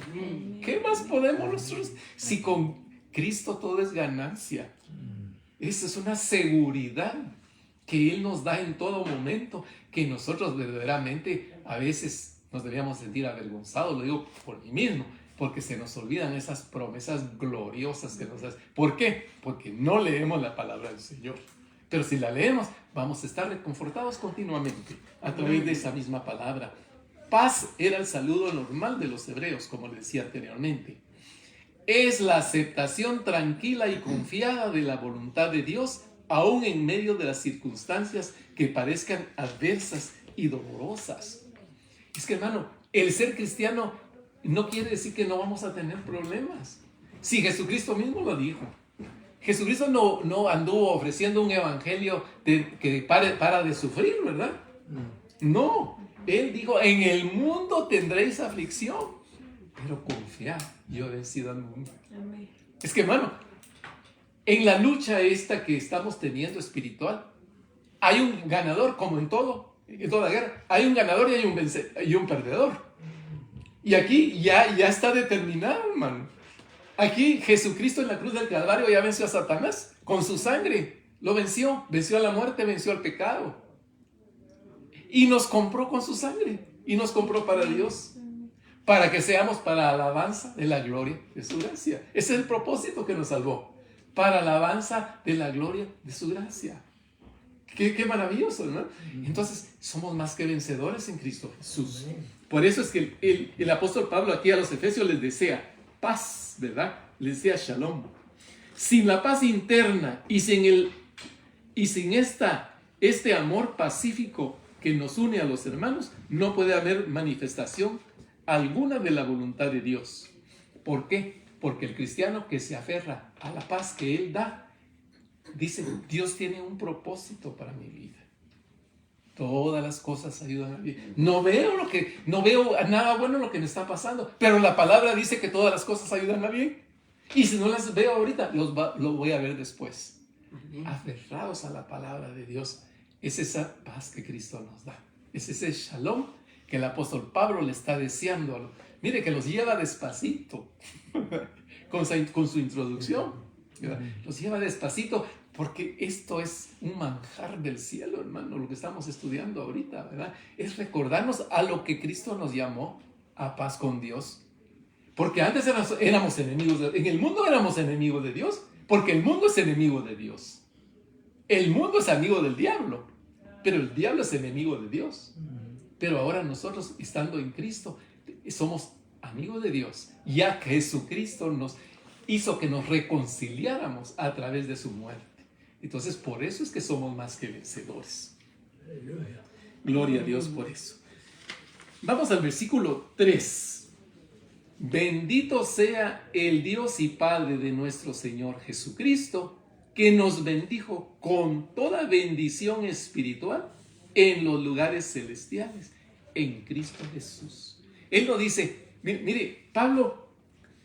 ¿Qué más podemos nosotros? Si con Cristo todo es ganancia. Esa es una seguridad que Él nos da en todo momento, que nosotros verdaderamente a veces nos debíamos sentir avergonzados. Lo digo por mí mismo, porque se nos olvidan esas promesas gloriosas que nos hace. ¿Por qué? Porque no leemos la palabra del Señor. Pero si la leemos, vamos a estar reconfortados continuamente a través de esa misma palabra. Paz era el saludo normal de los hebreos, como les decía anteriormente. Es la aceptación tranquila y confiada de la voluntad de Dios, aún en medio de las circunstancias que parezcan adversas y dolorosas. Es que, hermano, el ser cristiano no quiere decir que no vamos a tener problemas. Si Jesucristo mismo lo dijo. Jesucristo no anduvo ofreciendo un evangelio que para de sufrir, ¿verdad? No, Él dijo, en el mundo tendréis aflicción, pero confiad, yo he vencido al mundo. Amén. Es que, hermano, en la lucha esta que estamos teniendo espiritual, hay un ganador, como en toda guerra. Hay un ganador y un perdedor. Y aquí ya está determinado, hermano. Aquí Jesucristo en la cruz del Calvario ya venció a Satanás con su sangre. Lo venció a la muerte, venció al pecado. Y nos compró con su sangre. Y nos compró para Dios. Para que seamos para alabanza de la gloria de su gracia. Ese es el propósito que nos salvó. Para alabanza de la gloria de su gracia. Qué maravilloso, ¿no? Entonces, somos más que vencedores en Cristo Jesús. Por eso es que el apóstol Pablo aquí a los Efesios les desea paz, ¿verdad? Les desea shalom. Sin la paz interna y sin este amor pacífico que nos une a los hermanos, no puede haber manifestación alguna de la voluntad de Dios. ¿Por qué? Porque el cristiano que se aferra a la paz que Él da, dice, Dios tiene un propósito para mi vida. Todas las cosas ayudan a bien. No veo nada bueno en lo que me está pasando, pero la palabra dice que todas las cosas ayudan a bien. Y si no las veo ahorita, lo voy a ver después. Aferrados a la palabra de Dios, es esa paz que Cristo nos da. Es ese shalom que el apóstol Pablo le está deseando. Mire que los lleva despacito con su introducción. ¿Verdad? Los lleva despacito porque esto es un manjar del cielo, hermano, lo que estamos estudiando ahorita, ¿verdad? Es recordarnos a lo que Cristo nos llamó, a paz con Dios. Porque antes éramos enemigos, en el mundo éramos enemigos de Dios, porque el mundo es enemigo de Dios. El mundo es amigo del diablo, pero el diablo es enemigo de Dios. Pero ahora nosotros, estando en Cristo, somos amigos de Dios, ya que Jesucristo nos hizo que nos reconciliáramos a través de su muerte. Entonces, por eso es que somos más que vencedores. Gloria a Dios por eso. Vamos al versículo 3. Bendito sea el Dios y Padre de nuestro Señor Jesucristo, que nos bendijo con toda bendición espiritual en los lugares celestiales, en Cristo Jesús. Él lo dice, mire, Pablo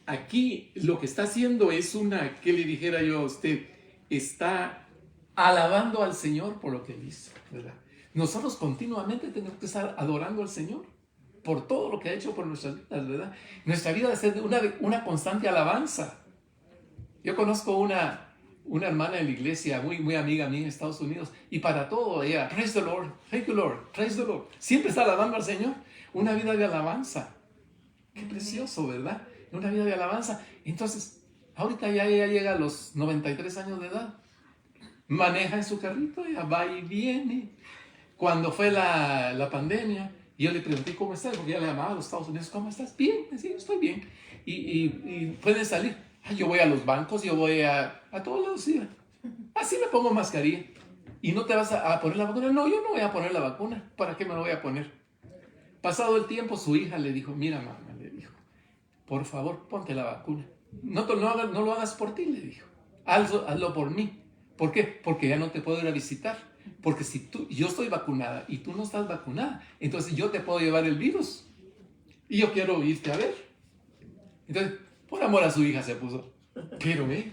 aquí lo que está haciendo es ¿qué le dijera yo a usted? Está alabando al Señor por lo que Él hizo, ¿verdad? Nosotros continuamente tenemos que estar adorando al Señor por todo lo que ha hecho por nuestras vidas, ¿verdad? Nuestra vida debe ser una constante alabanza. Yo conozco una hermana de la iglesia, muy amiga mía en Estados Unidos, y para todo ella, praise the Lord, thank you Lord, praise the Lord. Siempre está alabando al Señor. Una vida de alabanza. Qué precioso, ¿verdad? Una vida de alabanza. Entonces, ahorita ya ella llega a los 93 años de edad. Maneja en su carrito, ya va y viene. Cuando fue la pandemia, Y yo le pregunté, ¿cómo estás? Porque ya le llamaba a los Estados Unidos, ¿cómo estás? Bien, sí, estoy bien. Y pueden salir. Ay, yo voy a los bancos, yo voy a todos lados, sí. Así me pongo mascarilla. ¿Y no te vas a poner la vacuna? No, yo no voy a poner la vacuna. ¿Para qué me lo voy a poner? Pasado el tiempo, su hija le dijo, mira, mamá, le dijo, por favor, ponte la vacuna. No lo hagas por ti, le dijo. Hazlo por mí. ¿Por qué? Porque ya no te puedo ir a visitar. Porque si yo estoy vacunada y tú no estás vacunada, entonces yo te puedo llevar el virus. Y yo quiero irte a ver. Entonces, por amor a su hija se puso, quiero ver.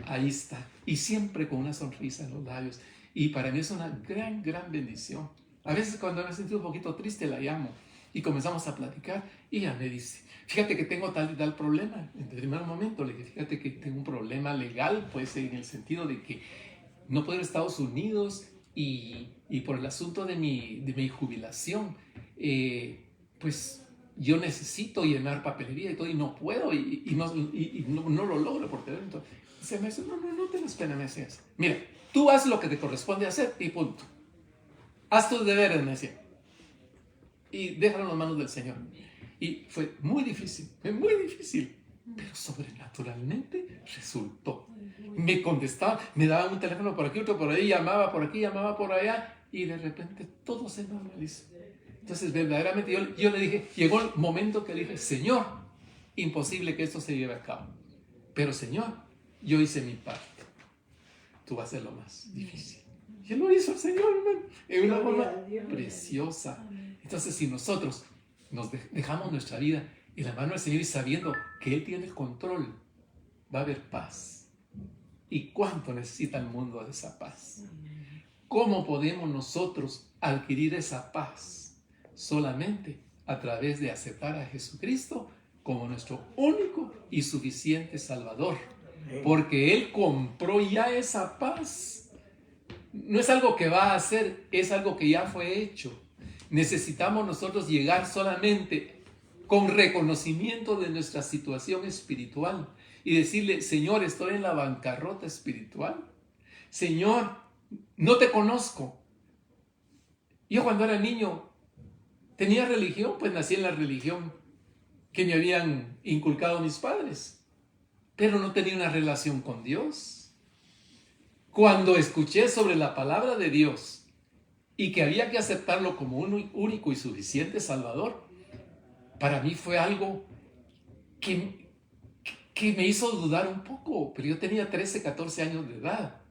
Ahí está. Y siempre con una sonrisa en los labios. Y para mí es una gran, gran bendición. A veces cuando me he sentido un poquito triste la llamo y comenzamos a platicar y ella me dice, fíjate que tengo tal y tal problema. En el primer momento le dije, fíjate que tengo un problema legal, pues en el sentido de que no puedo ir a Estados Unidos y por el asunto de mi jubilación, pues yo necesito llenar papelería y todo y no puedo y no lo logro por tener. Entonces me dice, no tengas pena, me decía. Mira, tú haz lo que te corresponde hacer y punto. Haz tus deberes, me decía. Y déjalo en las manos del Señor. Y fue muy difícil, pero sobrenaturalmente resultó. Me contestaba, me daba un teléfono por aquí, otro por ahí, llamaba por aquí, llamaba por allá, y de repente todo se normalizó. Entonces, verdaderamente, yo le dije, llegó el momento que le dije, Señor, imposible que esto se lleve a cabo. Pero, Señor, yo hice mi parte. Tú vas a hacer lo más difícil. Y Él lo hizo el Señor, hermano, en una forma preciosa. Entonces, si nosotros nos dejamos nuestra vida en la mano del Señor y sabiendo que Él tiene el control, va a haber paz. ¿Y cuánto necesita el mundo de esa paz? ¿Cómo podemos nosotros adquirir esa paz? Solamente a través de aceptar a Jesucristo como nuestro único y suficiente Salvador. Porque Él compró ya esa paz. No es algo que va a hacer, es algo que ya fue hecho. Necesitamos nosotros llegar solamente con reconocimiento de nuestra situación espiritual y decirle, Señor, estoy en la bancarrota espiritual. Señor, no te conozco. Yo cuando era niño tenía religión, pues nací en la religión que me habían inculcado mis padres, pero no tenía una relación con Dios. Cuando escuché sobre la palabra de Dios y que había que aceptarlo como un único y suficiente Salvador, para mí fue algo que me hizo dudar un poco, pero yo tenía 13, 14 años de edad.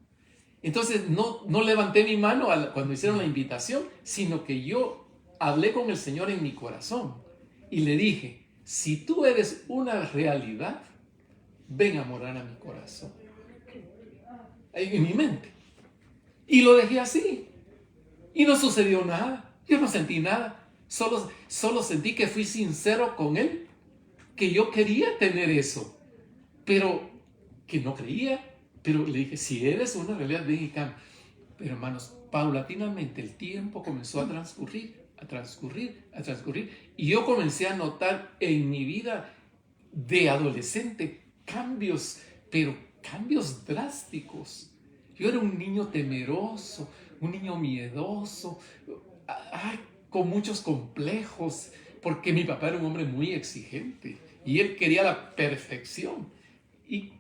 Entonces no levanté mi mano cuando hicieron la invitación, sino que yo hablé con el Señor en mi corazón y le dije, si tú eres una realidad, ven a morar a mi corazón, en mi mente. Y lo dejé así. Y no sucedió nada. Yo no sentí nada. Solo sentí que fui sincero con Él, que yo quería tener eso, pero que no creía. Pero le dije, si eres una realidad, ven y cambia. Pero hermanos, paulatinamente el tiempo comenzó a transcurrir. Y yo comencé a notar en mi vida de adolescente cambios, pero cambios drásticos. Yo era un niño temeroso, un niño miedoso, con muchos complejos, porque mi papá era un hombre muy exigente y él quería la perfección. Y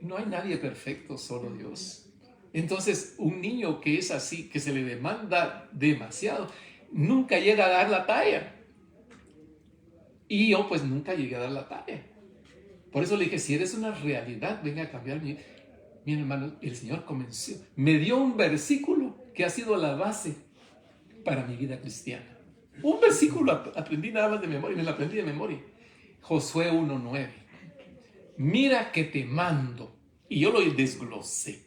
no hay nadie perfecto, solo Dios. Entonces, un niño que es así, que se le demanda demasiado, nunca llega a dar la talla. Y yo pues nunca llegué a dar la talla. Por eso le dije, si eres una realidad, venga a cambiar mi... Mi hermano, el Señor me dio un versículo que ha sido la base para mi vida cristiana. Un versículo aprendí nada más de memoria, me lo aprendí de memoria. Josué 1:9. Mira que te mando. Y yo lo desglosé.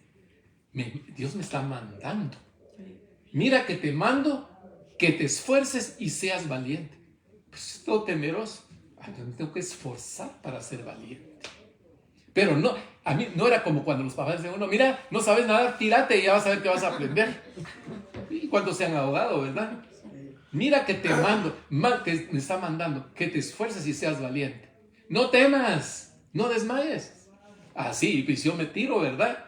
Dios me está mandando. Mira que te mando, que te esfuerces y seas valiente. Pues estoy temeroso. Me tengo que esforzar para ser valiente. Pero no, a mí no era como cuando los papás dicen uno, mira, no sabes nadar, tírate y ya vas a ver que vas a aprender. Y cuando se han ahogado, ¿verdad? Mira que te mando, que me está mandando, que te esfuerces y seas valiente. No temas, no desmayes. Así, pues yo me tiro, ¿verdad?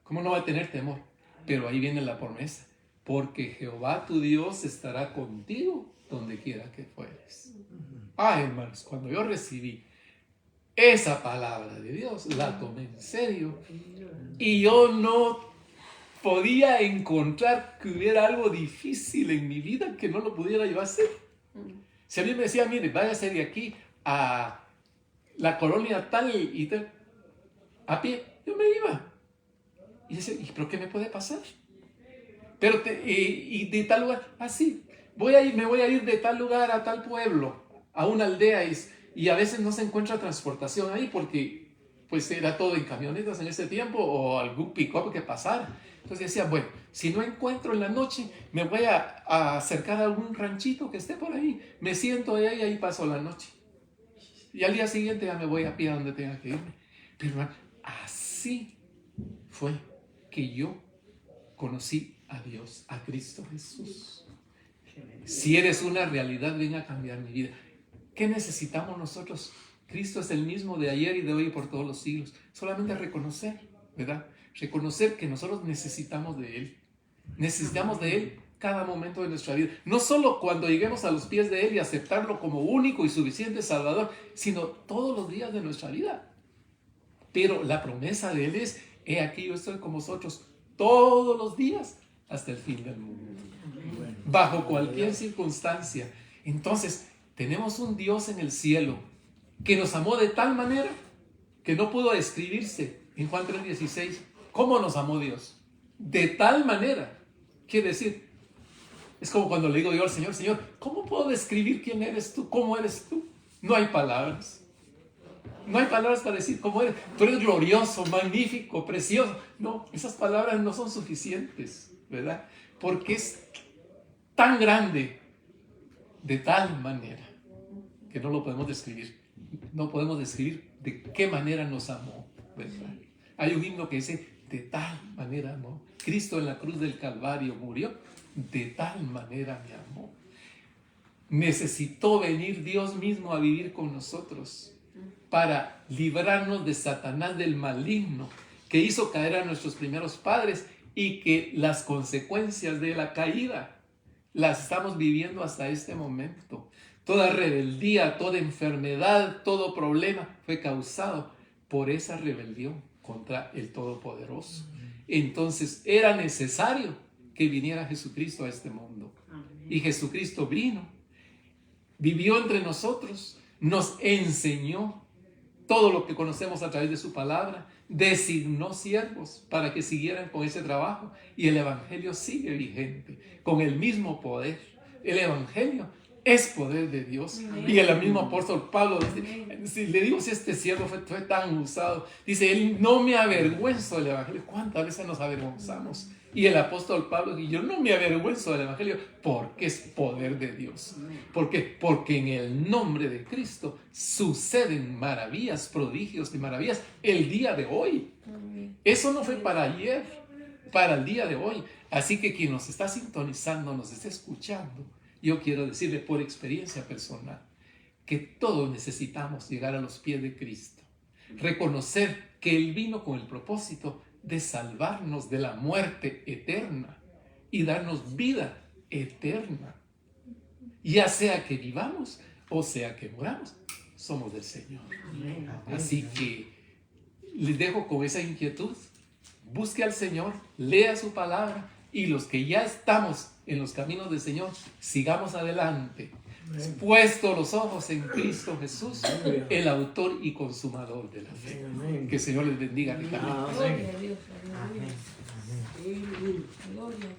¿Cómo no va a tener temor? Pero ahí viene la promesa. Porque Jehová tu Dios estará contigo donde quiera que fueres. Ay, hermanos, cuando yo recibí esa palabra de Dios, la tomé en serio. Y yo no podía encontrar que hubiera algo difícil en mi vida que no lo pudiera yo hacer. Si a mí me decía, mire, váyase de aquí a la colonia tal y tal, a pie, yo me iba. Y decía, ¿pero qué me puede pasar? Pero y de tal lugar, así, me voy a ir de tal lugar a tal pueblo, a una aldea, y a veces no se encuentra transportación ahí porque pues era todo en camionetas en ese tiempo o algún pick-up que pasara. Entonces decía, bueno, si no encuentro en la noche, me voy a acercar a algún ranchito que esté por ahí, me siento ahí y ahí paso la noche. Y al día siguiente ya me voy a pie a donde tenga que irme. Pero así fue que yo conocí a Dios, a Cristo Jesús. Si eres una realidad, ven a cambiar mi vida. ¿Qué necesitamos nosotros? Cristo es el mismo de ayer y de hoy y por todos los siglos. Solamente reconocer, ¿verdad? Reconocer que nosotros necesitamos de Él. Necesitamos de Él cada momento de nuestra vida. No solo cuando lleguemos a los pies de Él y aceptarlo como único y suficiente Salvador, sino todos los días de nuestra vida. Pero la promesa de Él es, he aquí yo estoy con vosotros todos los días hasta el fin del mundo. Bajo cualquier circunstancia. Entonces, tenemos un Dios en el cielo que nos amó de tal manera que no pudo describirse en Juan 3:16. ¿Cómo nos amó Dios? De tal manera. Quiere decir, es como cuando le digo yo al Señor, Señor, ¿cómo puedo describir quién eres tú? ¿Cómo eres tú? No hay palabras. No hay palabras para decir cómo eres. Tú eres glorioso, magnífico, precioso. No, esas palabras no son suficientes, ¿verdad? Porque es tan grande, de tal manera, que no lo podemos describir. No podemos describir de qué manera nos amó, ¿verdad? Hay un himno que dice, de tal manera amó. Cristo en la cruz del Calvario murió, de tal manera me amó. Necesitó venir Dios mismo a vivir con nosotros para librarnos de Satanás, del maligno, que hizo caer a nuestros primeros padres y que las consecuencias de la caída las estamos viviendo hasta este momento. Toda rebeldía, toda enfermedad, todo problema fue causado por esa rebelión contra el Todopoderoso. Entonces era necesario que viniera Jesucristo a este mundo. Y Jesucristo vino, vivió entre nosotros, nos enseñó todo lo que conocemos a través de su palabra, designó siervos para que siguieran con ese trabajo y el evangelio sigue vigente, con el mismo poder. El evangelio es poder de Dios. Y el mismo apóstol Pablo dice, si le digo si este siervo fue tan usado, dice, él no me avergüenzo del evangelio. ¿Cuántas veces nos avergonzamos? Y el apóstol Pablo dice, yo no me avergüenzo del evangelio porque es poder de Dios. ¿Por qué? Porque en el nombre de Cristo suceden maravillas, prodigios y maravillas el día de hoy. Eso no fue para ayer, para el día de hoy. Así que quien nos está sintonizando, nos está escuchando, yo quiero decirle por experiencia personal que todos necesitamos llegar a los pies de Cristo. Reconocer que Él vino con el propósito de salvarnos de la muerte eterna y darnos vida eterna. Ya sea que vivamos o sea que moramos, somos del Señor. Así que les dejo con esa inquietud. Busque al Señor, lea su palabra y los que ya estamos en los caminos del Señor, sigamos adelante. Puesto los ojos en Cristo Jesús, el autor y consumador de la fe. Que el Señor les bendiga. Gloria a Dios. Gloria.